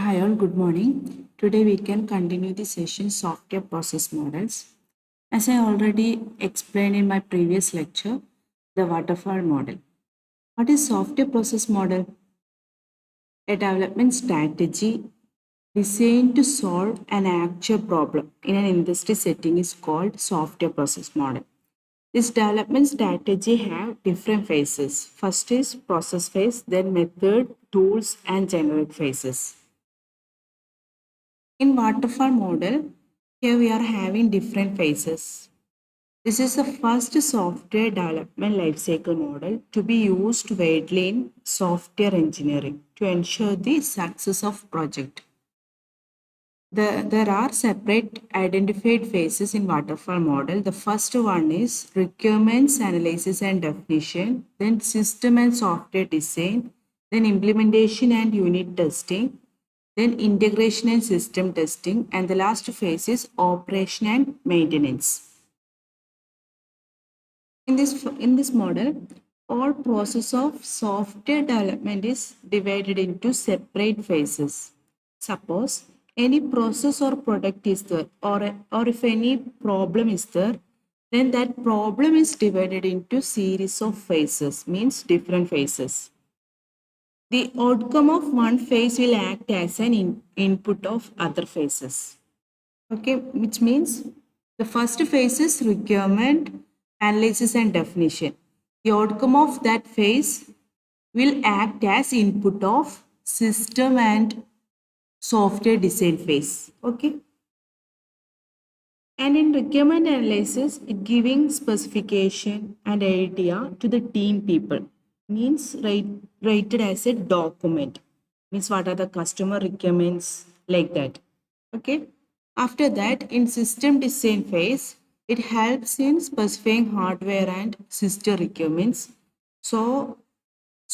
Hi all, good morning. Today we can continue the session software process models. As I already explained in my previous lecture, the waterfall model. What is software process model? A development strategy designed to solve an actual problem in an industry setting is called software process model. This development strategy have different phases. First is process phase, then method, tools, and generic phases. In waterfall model, here we are having different phases. This is the first software development lifecycle model to be used widely in software engineering to ensure the success of project. There are separate identified phases in waterfall model. The first one is requirements analysis and definition, then system and software design, then implementation and unit testing, then integration and system testing, and the last phase is operation and maintenance. In this model, all process of software development is divided into separate phases. Suppose any process or product is there, or if any problem is there, then that problem is divided into series of phases, means different phases. The outcome of one phase will act as an input of other phases. Okay, which means the first phase is requirement, analysis, and definition. The outcome of that phase will act as input of system and software design phase. Okay. And in requirement analysis, it giving specification and idea to the team people. Means rated as a document. Means what are the customer requirements, like that. Okay. After that, in system design phase, it helps in specifying hardware and system requirements. So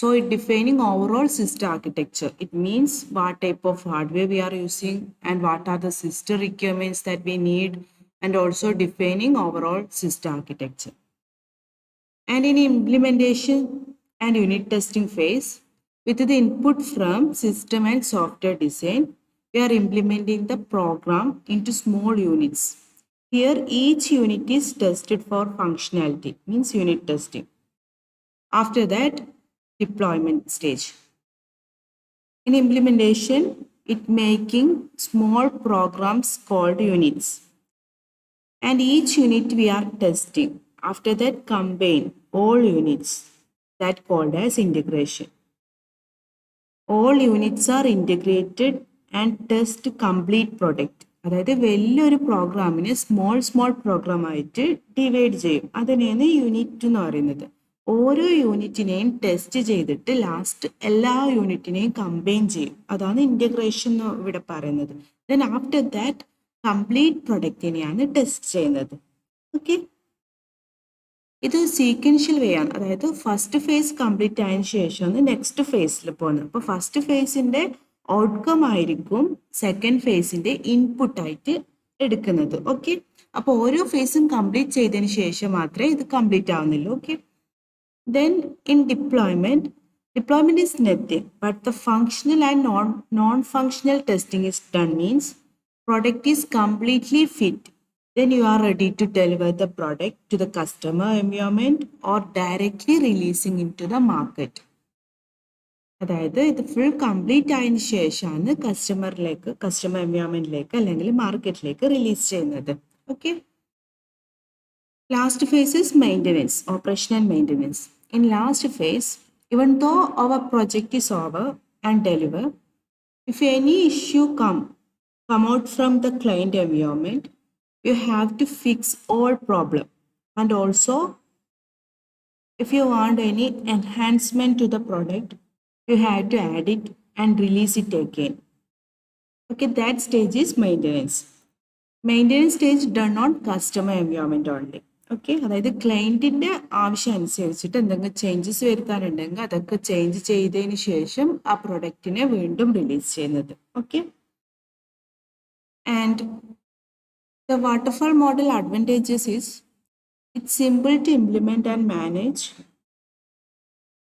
it defining overall system architecture. It means what type of hardware we are using and what are the system requirements that we need, and also defining overall system architecture. And in implementation and unit testing phase, with the input from system and software design, we are implementing the program into small units. Here, each unit is tested for functionality, means unit testing. After that, deployment stage. In implementation, it making small programs called units. And each unit we are testing. After that, combine all units, that called as integration. All units are integrated and test complete product. അതായത് വലിയൊരു പ്രോഗ്രാമിനെ small programme ആയിട്ട് divide ചെയ്യും. അതിനെയാണ് unit എന്ന് പറയുന്നത്. ഓരോ യൂണിറ്റിനെയും test ചെയ്തിട്ട് ലാസ്റ്റ് എല്ലാ യൂണിറ്റിനെയും കമ്പൈൻ ചെയ്യും. അതാണ് ഇന്റഗ്രേഷൻ എന്ന് ഇവിടെ പറയുന്നത്. ദെൻ ആഫ്റ്റർ ദാറ്റ് കംപ്ലീറ്റ് പ്രൊഡക്റ്റിനെയാണ് ടെസ്റ്റ് ചെയ്യുന്നത്. ഓക്കെ, ഇത് സീക്വൻഷ്യൽ വേ ആണ്. അതായത് ഫസ്റ്റ് ഫേസ് കംപ്ലീറ്റ് ആയതിനു ശേഷമാണ് നെക്സ്റ്റ് ഫേസിൽ പോകുന്നത്. അപ്പോൾ ഫസ്റ്റ് ഫേസിന്റെ ഔട്ട്കം ആയിരിക്കും സെക്കൻഡ് ഫേസിന്റെ ഇൻപുട്ട് ആയിട്ട് എടുക്കുന്നത്. ഓക്കെ, അപ്പോൾ ഓരോ ഫേസും കംപ്ലീറ്റ് ചെയ്തതിന് ശേഷം മാത്രമേ ഇത് കംപ്ലീറ്റ് ആവുന്നുള്ളൂ. Okay, then in deployment is nothing but the functional and non-functional testing is done. Means product is completely fit, then you are ready to deliver the product to the customer environment or directly releasing into the market. അതായത് ഇത് full complete ആയതിനു ശേഷമാണ് customer എൻവയോൺമെന്റിലേക്ക് അല്ലെങ്കിൽ മാർക്കറ്റിലേക്ക് release ചെയ്യുന്നത്. Okay, last phase is maintenance, operation and maintenance. In last phase, even though our project is over and deliver, if any issue come out from the client environment, you have to fix all problem. And also, if you want any enhancement to the product, you have to add it and release it again. Okay, that stage is maintenance. Maintenance stage done on customer environment only. Okay, അതായത് ക്ലയൻറ്റിൻ്റെ ആവശ്യം അനുസരിച്ചിട്ട് എന്തെങ്കിലും changes വരുത്താനുണ്ടെങ്കിൽ അതൊക്കെ change ചെയ്തതിന് ശേഷം ആ പ്രൊഡക്റ്റിനെ വീണ്ടും release ചെയ്യുന്നത്. Okay, and the waterfall model advantages is it's simple to implement and manage,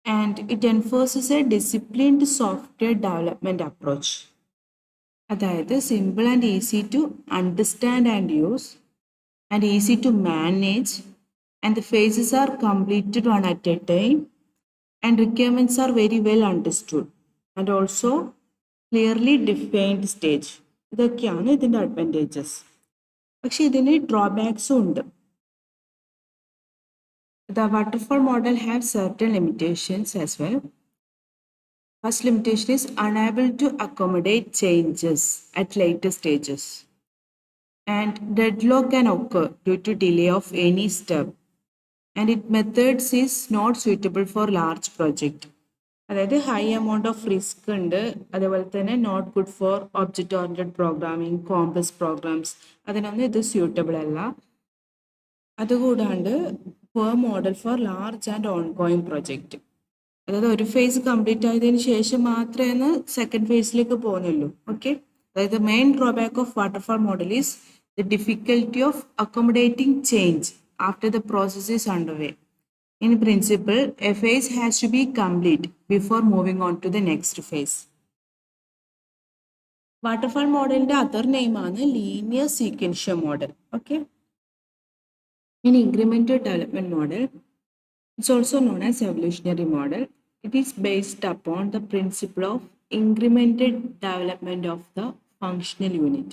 and it enforces a disciplined software development approach. അതായത് simple and easy to understand and use and easy to manage and the phases are completed one at a time and requirements are very well understood and also clearly defined stage. ഇതൊക്കെയാണ് ഇതിൻ്റെ advantages. പക്ഷെ ഇതിന് ഡ്രോബാക്സും ഉണ്ട്. The waterfall model has certain limitations as well. First limitation is unable to accommodate changes at later stages. And deadlock can occur due to delay of any step. And its methods is not suitable for large project. അതായത് high amount of risk ഉണ്ട്. അതേപോലെ തന്നെ not good for object oriented programming, complex programs, അതിനൊന്നും ഇത് suitable അല്ല. അതുകൂടാണ്ട് poor model for large and ongoing project. അതായത് ഒരു ഫേസ് കംപ്ലീറ്റ് ആയതിനു ശേഷം മാത്രമേ സെക്കൻഡ് ഫേസിലേക്ക് പോകുന്നുള്ളൂ. ഓക്കെ, അതായത് main drawback of waterfall model is the difficulty of accommodating change after the process is underway. In principle, a phase has to be complete before moving on to the next phase. Waterfall model other name is linear sequential model. Okay. In incremental development model, it's also known as evolutionary model. It is based upon the principle of incremental development of the functional unit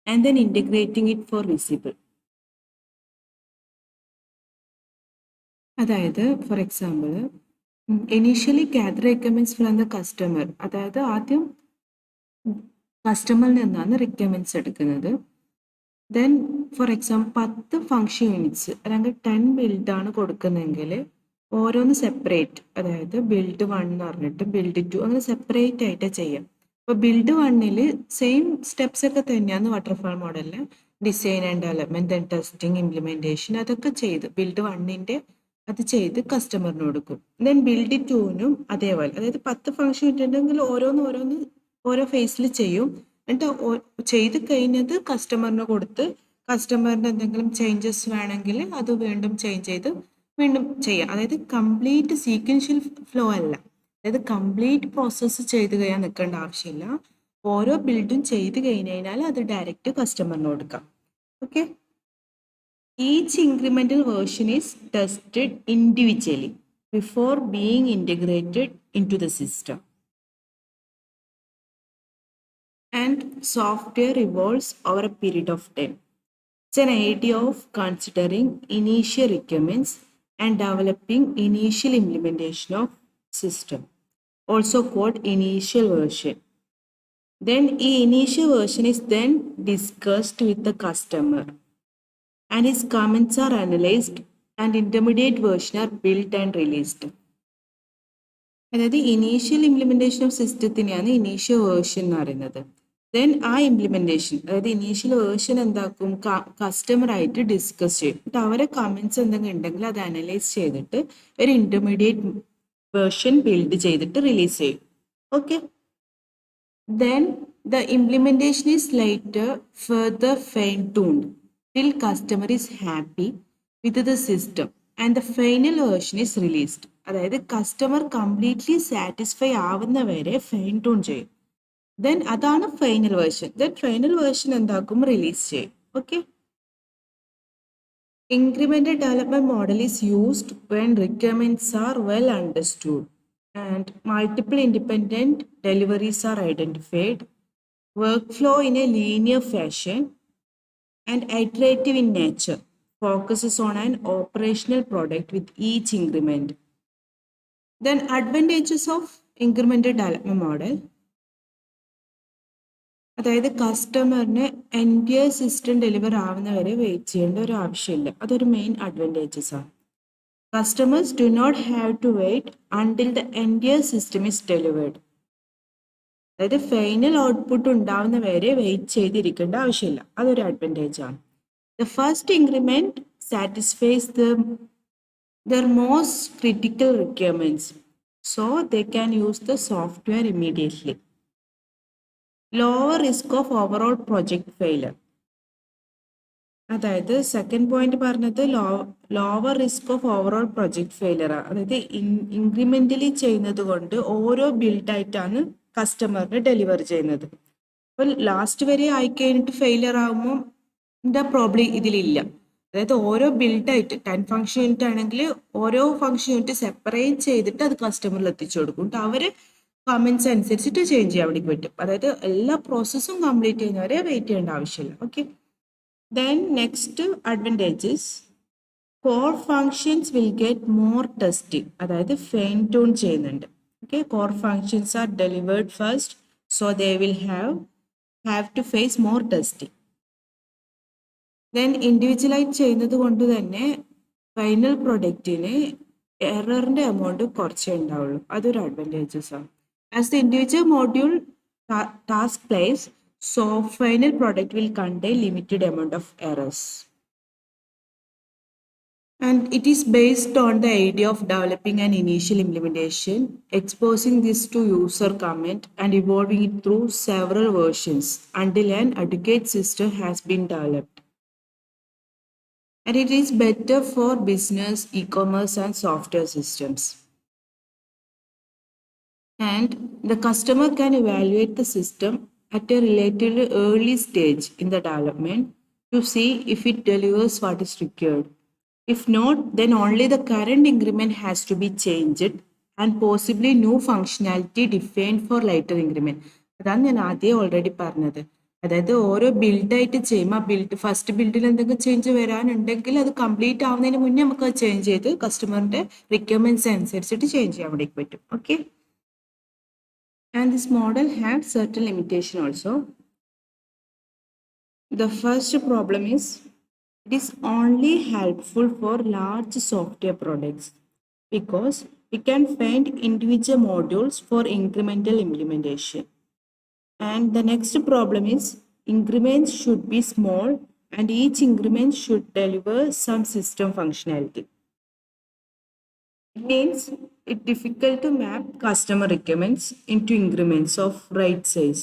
and then integrating it for visible. അതായത് for example initially gather requirements from the customer. അതായത് ആദ്യം കസ്റ്റമറിൽ നിന്നാണ് requirements എടുക്കുന്നത്. Then for example 10 function units അല്ലെങ്കിൽ 10 ബിൽഡാണ് കൊടുക്കുന്നതെങ്കിൽ ഓരോന്ന് separate, അതായത് build 1 എന്ന് പറഞ്ഞിട്ട് ബിൽഡ് 2 അങ്ങനെ സെപ്പറേറ്റ് ആയിട്ട് ചെയ്യാം. അപ്പോൾ ബിൽഡ് 1-ൽ സെയിം സ്റ്റെപ്സ് ഒക്കെ തന്നെയാണ് വാട്ടർഫാൾ മോഡലിൽ. Design and development, then testing, implementation അതൊക്കെ ചെയ്ത് ബിൽഡ് 1-ന്റെ അത് ചെയ്ത് കസ്റ്റമറിന് കൊടുക്കും. ദെൻ ബിൽഡ് 2-നും അതേപോലെ, അതായത് 10 ഫംഗ്ഷൻ ഇട്ടുണ്ടെങ്കിൽ ഓരോന്ന് ഓരോ ഫേസിൽ ചെയ്യും. എന്നിട്ട് ചെയ്ത് കഴിഞ്ഞത് കസ്റ്റമറിന് കൊടുത്ത് കസ്റ്റമറിന് എന്തെങ്കിലും ചേഞ്ചസ് വേണമെങ്കിൽ അത് വീണ്ടും ചേഞ്ച് ചെയ്ത് വീണ്ടും ചെയ്യാം. അതായത് കംപ്ലീറ്റ് സീക്വൻഷ്യൽ ഫ്ലോ അല്ല, അതായത് കംപ്ലീറ്റ് പ്രോസസ്സ് ചെയ്ത് കഴിയാൻ നിൽക്കേണ്ട ആവശ്യമില്ല. ഓരോ ബിൽഡും ചെയ്ത് കഴിഞ്ഞാൽ അത് ഡയറക്റ്റ് കസ്റ്റമറിന് കൊടുക്കാം. Okay, each incremental version is tested individually before being integrated into the system. And software evolves over a period of time. It's an idea of considering initial requirements and developing initial implementation of system, also called initial version. Then the initial version is then discussed with the customer and his comments are analyzed and intermediate version are built and released. അതായത് initial implementation of സിസ്റ്റത്തിനെയാണ് initial version എന്ന് പറയുന്നത്. Then ആ implementation, അതായത് initial version എന്താക്കും, കസ്റ്റമറായിട്ട് discuss ചെയ്യും. എന്നിട്ട് അവരെ കമന്റ്സ് എന്തെങ്കിലും ഉണ്ടെങ്കിൽ അത് അനലൈസ് ചെയ്തിട്ട് ഒരു ഇന്റർമീഡിയറ്റ് വേർഷൻ ബിൽഡ് ചെയ്തിട്ട് റിലീസ് ചെയ്യും. Okay, then the implementation is later further fine tuned till customer is happy with the system and the final version is released. അതായത് കസ്റ്റമർ കംപ്ലീറ്റ്ലി സാറ്റിസ്ഫൈ ആവുന്ന വരെ ഫൈൻ ട്യൂൺ ചെയ്യും. Then അതാണ് final version. Then final version എന്താക്കും, release ചെയ്യും. Okay, incremental development model is used when requirements are well understood and multiple independent deliveries are identified, workflow in a linear fashion and iterative in nature, focuses on an operational product with each increment. Then advantages of incremental development model. അതായത് കസ്റ്റമറിന് entire system deliver ആവുന്ന വരെ wait ചെയ്യേണ്ട ഒരു ആവശ്യമില്ല. അതൊരു main advantages ആണ്. Customers do not have to wait until the entire system is delivered. അതായത് ഫൈനൽ ഔട്ട്പുട്ട് ഉണ്ടാവുന്ന വരെ വെയിറ്റ് ചെയ്തിരിക്കേണ്ട ആവശ്യമില്ല. അതൊരു അഡ്വാൻറ്റേജ് ആണ്. The first increment satisfies their most critical requirements, so they can use the software immediately. Lower risk of overall project failure. അതായത് second point പറഞ്ഞത് lower risk of overall project failure. അതായത് ഇൻക്രിമെന്റലി ചെയ്യുന്നത് കൊണ്ട് ഓരോ ബിൽഡായിട്ടാണ് കസ്റ്റമറിന് ഡെലിവർ ചെയ്യുന്നത്. അപ്പോൾ ലാസ്റ്റ് വരെ ആയി കഴിഞ്ഞിട്ട് ഫെയിലിയർ ആകുമ്പോൾ ഇതിൻ്റെ പ്രോബ്ലം ഇതിലില്ല. അതായത് ഓരോ ബിൽഡായിട്ട് 10 ഫംഗ്ഷൻ യൂണിറ്റ് ആണെങ്കിൽ ഓരോ ഫംഗ്ഷൻ യൂണിറ്റ് സെപ്പറേറ്റ് ചെയ്തിട്ട് അത് കസ്റ്റമറിൽ എത്തിച്ചു കൊടുക്കും. എന്നിട്ട് അവർ കമൻസ് അനുസരിച്ചിട്ട് ചേഞ്ച് ചെയ്യാൻ വേണ്ടി പറ്റും. അതായത് എല്ലാ പ്രോസസ്സും കംപ്ലീറ്റ് ചെയ്യുന്നവരെ വെയിറ്റ് ചെയ്യേണ്ട ആവശ്യമില്ല. Okay, then next advantages, core functions will get more testing. അതായത് ഫൈൻ ട്യൂൺ ചെയ്യുന്നുണ്ട്. Okay, core functions are delivered first, so they will have to face more testing. Then ഇൻഡിവിജ്വലായിട്ട് ചെയ്യുന്നത് കൊണ്ട് തന്നെ ഫൈനൽ പ്രൊഡക്റ്റിന് എററിൻ്റെ എമൗണ്ട് കുറച്ചേ ഉണ്ടാവുള്ളൂ. അതൊരു അഡ്വാൻറ്റേജസ് ആണ്. As the individual module task place, so final product will contain limited amount of errors. And it is based on the idea of developing an initial implementation, exposing this to user comment, and evolving it through several versions until an adequate system has been developed. And it is better for business, e-commerce, and software systems. And the customer can evaluate the system at a relatively early stage in the development to see if it delivers what is required. If not, then only the current increment has to be changed and possibly new functionality defined for later increment. അതാണ് ഞാൻ ആദ്യം already പറഞ്ഞത്. അതായത് ഓരോ ബിൽഡായിട്ട് ചെയ്യുമ്പോൾ ആ build first ബിൽഡിൽ എന്തെങ്കിലും change വരാനുണ്ടെങ്കിൽ അത് കംപ്ലീറ്റ് ആവുന്നതിന് മുന്നേ നമുക്ക് അത് ചേഞ്ച് ചെയ്ത് കസ്റ്റമറിൻ്റെ റിക്വയർമെൻറ്റ്സ് അനുസരിച്ചിട്ട് ചേഞ്ച് ചെയ്യാൻ വേണ്ടി പറ്റും. Okay, and this model has certain limitation also. The first problem is it is only helpful for large software products because we can find individual modules for incremental implementation. And the next problem is increments should be small and each increment should deliver some system functionality. It means it's difficult to map customer requirements into increments of right size.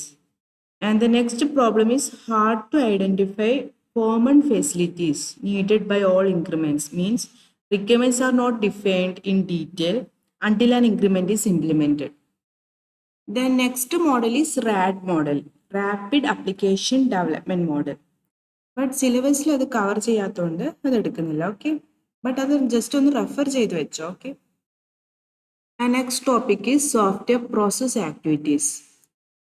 And the next problem is hard to identify common facilities needed by all increments. Means requirements are not defined in detail until an increment is implemented. The next model is RAD model, Rapid Application Development Model. But syllabus അത് cover ചെയ്യാത്തതുകൊണ്ട് അത് എടുക്കുന്നില്ല. Okay, but അത് just ഒന്ന് refer ചെയ്ത് വെച്ചോ. Okay, and next topic is software process activities.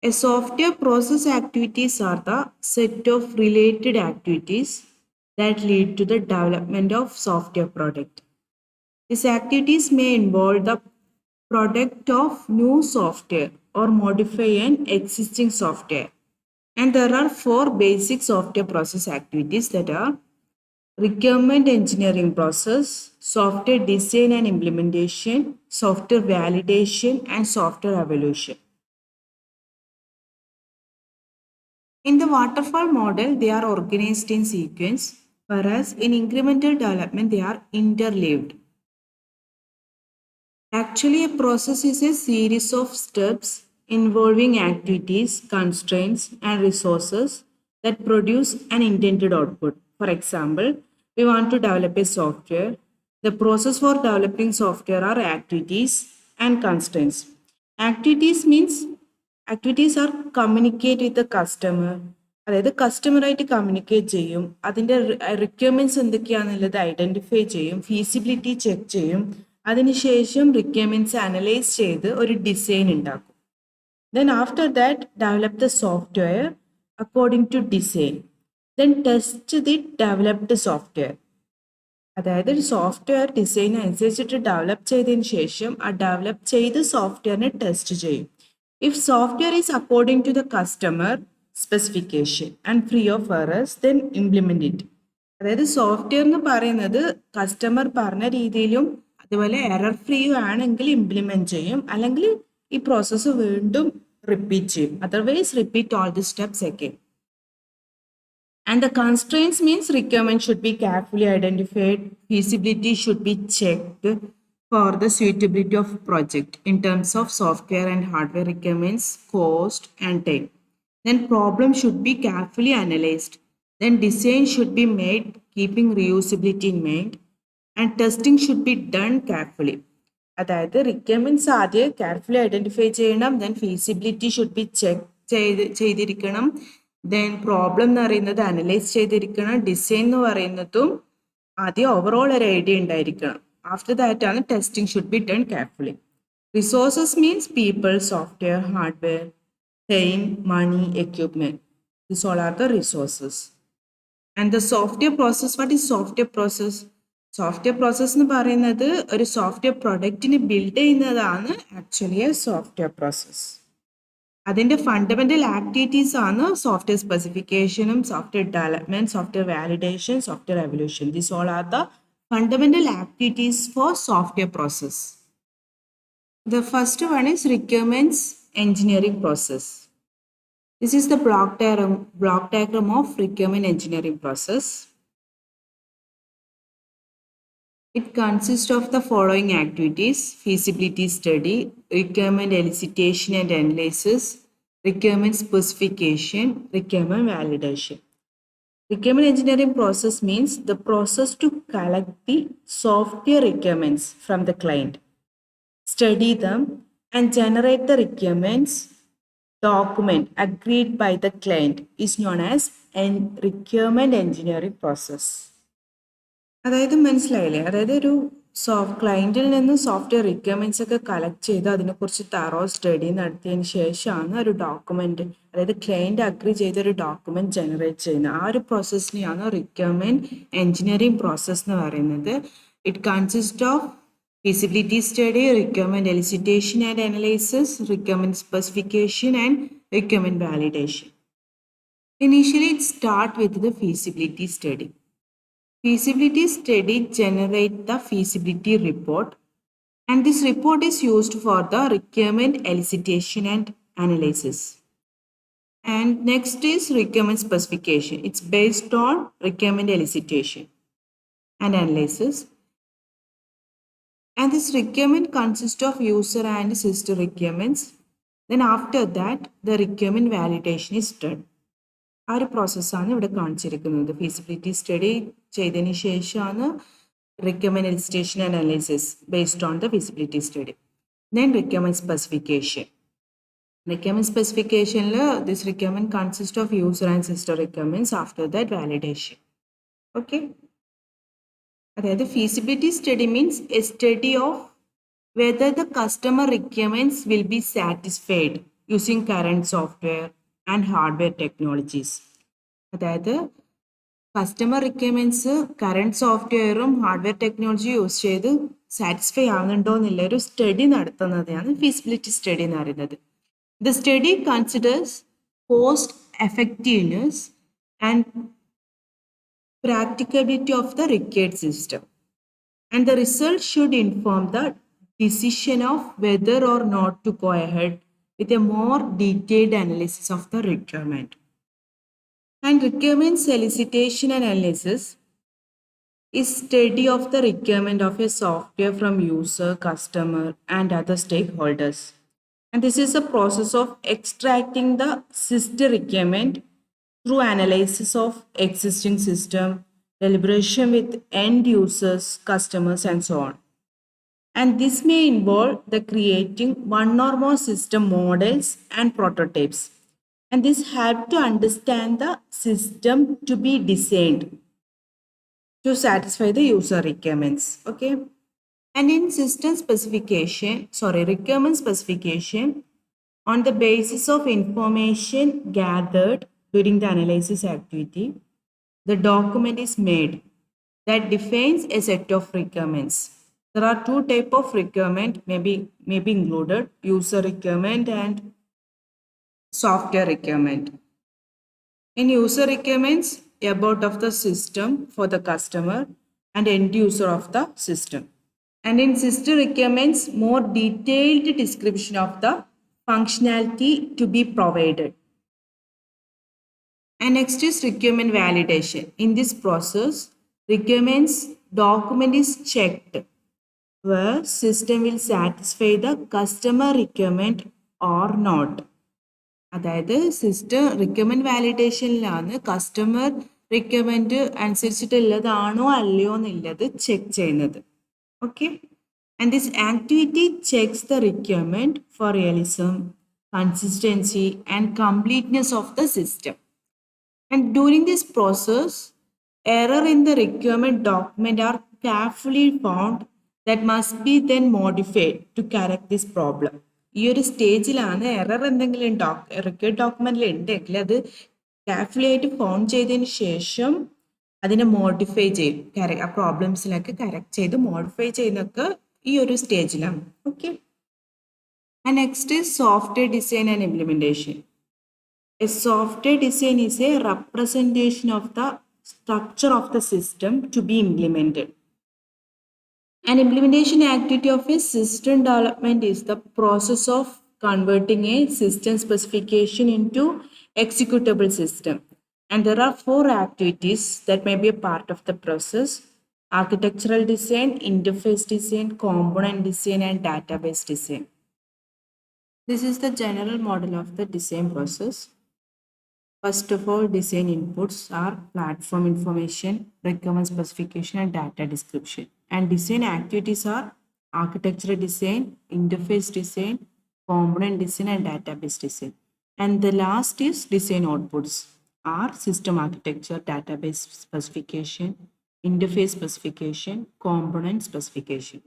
A software process activities are the set of related activities that lead to the development of software product. These activities may involve the product of new software or modify an existing software. And there are 4 basic software process activities that are requirement engineering process, software design and implementation, software validation, and software evaluation. In the waterfall model, they are organized in sequence, whereas in incremental development, they are interleaved. Actually, a process is a series of steps involving activities, constraints, and resources that produce an intended output. For example, we want to develop a software. The process for developing software are activities and constraints. Activities are communicate with the customer. അതായത് കസ്റ്റമറായിട്ട് communicate ചെയ്യും, അതിൻ്റെ requirements എന്തൊക്കെയാണെന്നുള്ളത് identify ചെയ്യും, feasibility check ചെയ്യും, അതിനുശേഷം requirements analyse ചെയ്ത് ഒരു design ഉണ്ടാക്കും. Then after that, develop the software according to design. Then test the developed software. അതായത് ഒരു സോഫ്റ്റ്വെയർ ഡിസൈൻ അനുസരിച്ചിട്ട് ഡെവലപ്പ് ചെയ്തതിന് ശേഷം ആ ഡെവലപ്പ് ചെയ്ത് സോഫ്റ്റ്വെയറിനെ ടെസ്റ്റ് ചെയ്യും. If software is according to the customer specification and free of errors, then implement it. അതായത് സോഫ്റ്റ്വെയർ എന്ന് പറയുന്നത് കസ്റ്റമർ പറഞ്ഞ രീതിയിലും അതുപോലെ എറർ ഫ്രീ ആണെങ്കിൽ ഇംപ്ലിമെൻറ്റ് ചെയ്യും, അല്ലെങ്കിൽ ഈ പ്രോസസ്സ് വീണ്ടും റിപ്പീറ്റ് ചെയ്യും. Otherwise repeat all the steps again. And the constraints means requirement should be carefully identified, feasibility should be checked for the suitability of project in terms of software and hardware requirements, cost and time. Then problem should be carefully analyzed. Then design should be made keeping reusability in mind, and testing should be done carefully. അതായത് requirements ആദ്യം carefully identify ചെയ്യണം, then feasibility should be check ചെയ്തിരിക്കണം. Then problem എന്ന് പറയുന്നത് analyse ചെയ്തിരിക്കണം. Design എന്ന് പറയുന്നതും ആദ്യം ഓവറോൾ ഒരു ഐഡിയ ഉണ്ടായിരിക്കണം. ആഫ്റ്റർ ദാറ്റ് ആണ് testing should be done carefully. Resources means people, software, hardware, time, money, equipment. These all are the resources. And the software process, what is software process? Software process എന്ന് പറയുന്നത് ഒരു software പ്രൊഡക്റ്റിന് build ചെയ്യുന്നതാണ് actually a software process. അതിൻ്റെ fundamental activities ആണ് software സ്പെസിഫിക്കേഷനും software development, software validation, software evolution. These all are the fundamental activities for software process. The first one is requirements engineering process. This is the block diagram of requirement engineering process. It consists of the following activities: feasibility study, requirement elicitation and analysis, requirement specification, requirement validation. Requirement engineering process means the process to collect the software requirements from the client, study them, and generate the requirements document agreed by the client is known as a requirement engineering process. അതായത് മനസ്സിലായില്ലേ? അതായത് ഒരു ക്ലയൻറ്റിൽ നിന്ന് software requirements ഒക്കെ collect ചെയ്ത് അതിനെക്കുറിച്ച് thorough study നടത്തിയതിന് ശേഷമാണ് ഒരു ഡോക്യുമെന്റ്, അതായത് ക്ലയൻറ്റ് അഗ്രി ചെയ്തൊരു ഡോക്യുമെന്റ് ജനറേറ്റ് ചെയ്യുന്നത്. ആ ഒരു പ്രോസസ്സിനെയാണ് റിക്വയർമെന്റ് എഞ്ചിനീയറിംഗ് പ്രോസസ് എന്ന് പറയുന്നത്. It consist of feasibility study, requirement elicitation and analysis, requirement specification and requirement validation. Initially, it starts with the feasibility study. Feasibility study generates the feasibility report, and this report is used for the requirement elicitation and analysis. And next is requirement specification. It's based on requirement elicitation and analysis. And this requirement consists of user and system requirements. Then after that, the requirement validation is done. ആ ഒരു പ്രോസസ്സാണ് ഇവിടെ കാണിച്ചിരിക്കുന്നത്. Feasibility study ചെയ്തതിന് ശേഷമാണ് requirement elicitation and analysis based on the feasibility study. Then requirement specification. Requirement സ്പെസിഫിക്കേഷനിൽ this requirement consist of user and system requirements. After that validation. Okay, അതായത് feasibility study means a study of whether the customer requirements will be satisfied using current software and hardware technologies. അതായത് customer requirements current സോഫ്റ്റ്വെയറും hardware technology use ചെയ്ത് satisfy ആവുന്നുണ്ടോ എന്നുള്ള ഒരു study നടത്തുന്നതാണ് feasibility study എന്ന് പറയുന്നത്. The study considers cost effectiveness and practicability of the required system, and the result should inform the decision of whether or not to go ahead with a more detailed analysis of the requirement. And requirement elicitation and analysis is study of the requirement of a software from user, customer, and other stakeholders. And this is a process of extracting the system requirement through analysis of existing system, deliberation with end users, customers, and so on. And this may involve the creating one or more system models and prototypes. And this help to understand the system to be designed to satisfy the user requirements. Okay. And in requirement specification, on the basis of information gathered during the analysis activity, the document is made that defines a set of requirements. There are two types of requirement may be included: user requirement and software requirement. In user requirements, about of the system for the customer and end user of the system. And in system requirements, more detailed description of the functionality to be provided. And next is requirement validation. In this process, requirements document is checked where system will satisfy the customer requirement or not. അതായത് system requirement വാലിഡേഷനിലാണ് customer requirement അനുസരിച്ചിട്ടുള്ളതാണോ അല്ലയോ എന്നുള്ളത് check ചെയ്യുന്നത്. Okay, and this activity checks the requirement for realism, consistency, and completeness of the system. And during this process, error in the requirement document are carefully found that must be then modified to correct this problem. ഈ ഒരു സ്റ്റേജിലാണ് error എന്തെങ്കിലും required ഡോക്യുമെന്റിൽ ഉണ്ടെങ്കിൽ അത് carefully ആയിട്ട് phone ചെയ്തതിന് ശേഷം അതിനെ മോഡിഫൈ ചെയ്യും ആ പ്രോബ്ലംസിലൊക്കെ കറക്റ്റ് ചെയ്ത് മോഡിഫൈ ചെയ്യുന്നൊക്കെ ഈ ഒരു സ്റ്റേജിലാണ്. Okay. And next is software design and implementation. A software design is a representation of the structure of the system to be implemented. An implementation activity of a system development is the process of converting a system specification into executable system. And there are 4 activities that may be a part of the process: architectural design, interface design, component design, and database design. This is the general model of the design process. First of all, design inputs are platform information, requirement specification, and data description. And design activities are architectural design, interface design, component design, and database design. And the last is design outputs are system architecture, database specification, interface specification, component specification.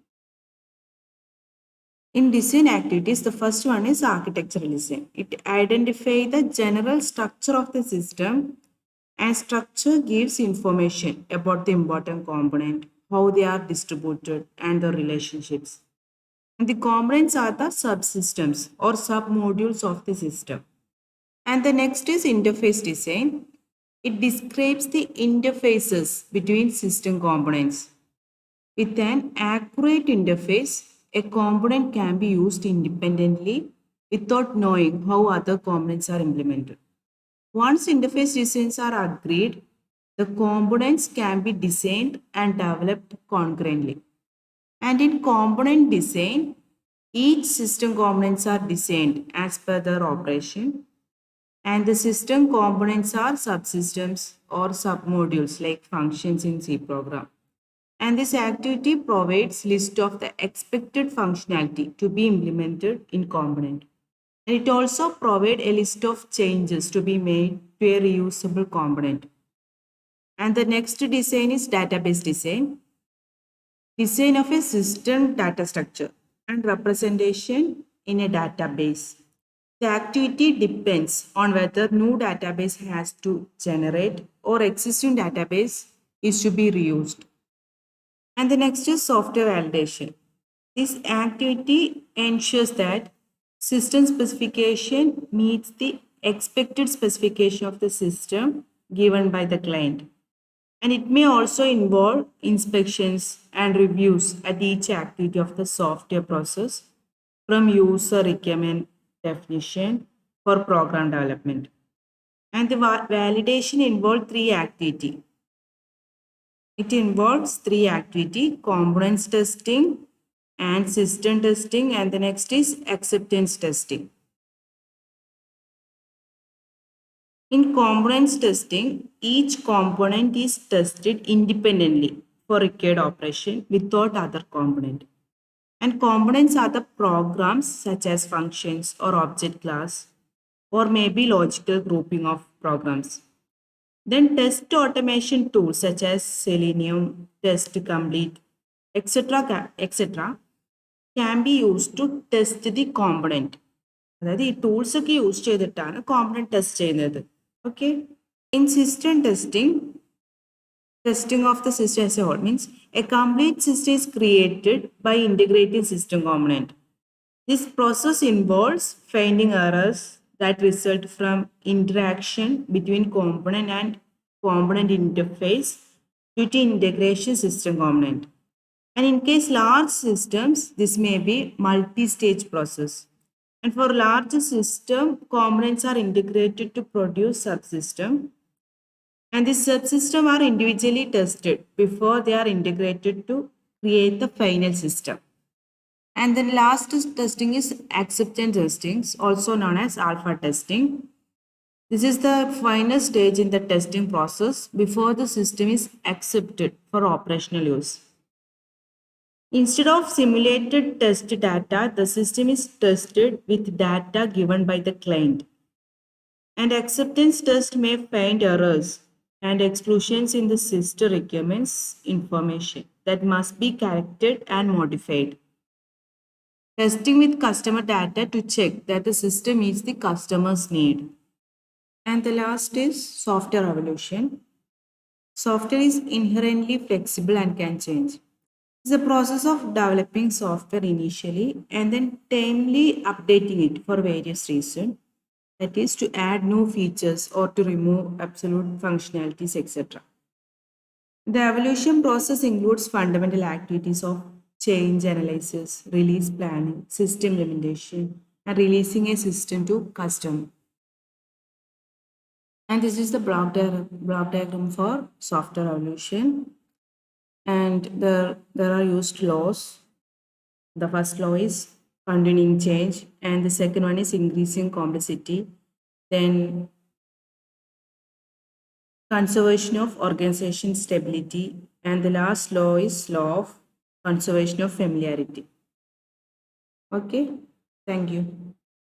In design activities, the first one is architectural design. It identifies the general structure of the system, and structure gives information about the important component, how they are distributed, and the relationships. And the components are the subsystems or submodules of the system. And the next is interface design. It describes the interfaces between system components. With an accurate interface, a component can be used independently without knowing how other components are implemented. Once interface designs are agreed, the components can be designed and developed concurrently. And in component design, each system components are designed as per their operation, and the system components are subsystems or submodules like functions in C program. And this activity provides list of the expected functionality to be implemented in component. And it also provides a list of changes to be made to a reusable component. And the next design is database design. Design of a system data structure and representation in a database. The activity depends on whether new database has to generate or existing database is to be reused. And the next is software validation. This activity ensures that system specification meets the expected specification of the system given by the client. And it may also involve inspections and reviews at each activity of the software process, from user requirement definition for program development. And the validation involves 3 activities. It involves 3 activities: components testing and system testing, and the next is acceptance testing. In components testing, each component is tested independently for required operation without other component. And components are the programs such as functions or object class, or maybe logical grouping of programs. Then test automation tools such as Selenium, Test Complete, etc. can be used to test the component. അതായത് ഈ tools ഒക്കെ use ചെയ്തിട്ടാണ് component test ചെയ്യുന്നത്. Okay. In system testing of the system as a whole means a complete system is created by integrating system component. This process involves finding errors that result from interaction between component and component interface due to integration system component. And in case large systems, this may be multi-stage process. And for large system, components are integrated to produce subsystem. And these subsystems are individually tested before they are integrated to create the final system. And then last testing is acceptance testing, also known as alpha testing. This is the final stage in the testing process before the system is accepted for operational use. Instead of simulated test data, the system is tested with data given by the client. And acceptance test may find errors and exclusions in the system requirements information that must be corrected and modified. Testing with customer data to check that the system meets the customer's need. And the last is software evolution. Software is inherently flexible and can change. It's the process of developing software initially and then timely updating it for various reasons. That is to add new features or to remove absolute functionalities, etc. The evolution process includes fundamental activities of change analysis, release planning, system implementation, and releasing a system to customer. And this is the block diagram for software evolution. And there are used laws. The first law is continuing change, and the second one is increasing complexity. Then conservation of organization stability, and the last law is law of conservation of familiarity. Okay, thank you.